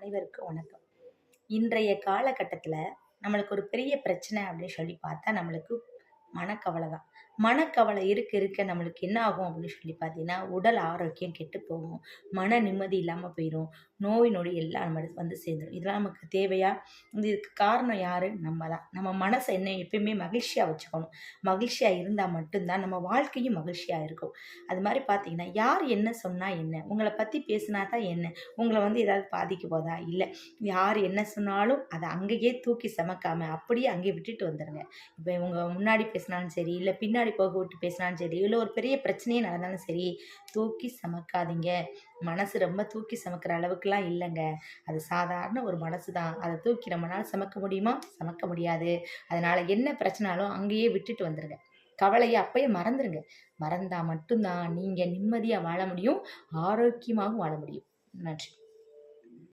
அனைவருக்கும் வணக்கம். இன்றைய காலகட்டத்தில நம்மளுக்கு ஒரு பெரிய பிரச்சனை அப்படின்னு சொல்லி பார்த்தா, நம்மளுக்கு மனக்கவலை தான். மனக்கவலை இருக்க இருக்க நம்மளுக்கு என்ன ஆகும் அப்படின்னு சொல்லி பார்த்தீங்கன்னா, உடல் ஆரோக்கியம் கெட்டு போகும். மன நிம்மதி இல்லாம போயிரும். நோய் நொடி எல்லாம் நம்மளுக்கு வந்து சேர்ந்துரும். இதெல்லாம் நமக்கு தேவையா? இதுக்கு காரணம் யாரு? நம்ம தான். நம்ம மனச எப்பயுமே மகிழ்ச்சியா வச்சுக்கணும். மகிழ்ச்சியா இருந்தா மட்டும் தான் நம்ம வாழ்க்கையும் மகிழ்ச்சியா இருக்கும். அது மாரி பார்த்தீங்கன்னா, யார் என்ன சொன்னா என்ன? உங்கள பத்தி பேசினா தான் என்ன? உங்கள ஏதாவது பாதிக்க போதா? இல்ல. யார் என்ன சொன்னாலும் அத அங்கேயே தூக்கி சுமக்காம, அப்படியே அங்கேயே விட்டுட்டு வந்துருங்க. இப்ப இவங்க முன்னாடி பேசினாலும் சரி, இல்ல பின்னாடி போக விட்டு பேசினாலும் சரி, இல்ல ஒரு பெரிய பிரச்சனையே நடந்தாலும் சரி, தூக்கி சுமக்காதீங்க. மனசு ரொம்ப தூக்கி சுமக்கிற அளவுக்குலாம் இல்லங்க. அது சாதாரண ஒரு மனசு தான். அத தூக்கி நம்மனால சுமக்க முடியுமா? சுமக்க முடியாது. அதனால என்ன பிரச்சனாலும் அங்கேயே விட்டுட்டு வந்துருங்க. கவலைய அப்பயே மறந்துருங்க. மறந்தா மட்டும் தான் நீங்க நிம்மதியா வாழ முடியும். ஆரோக்கியமாவும் வாழ முடியும். நன்றி.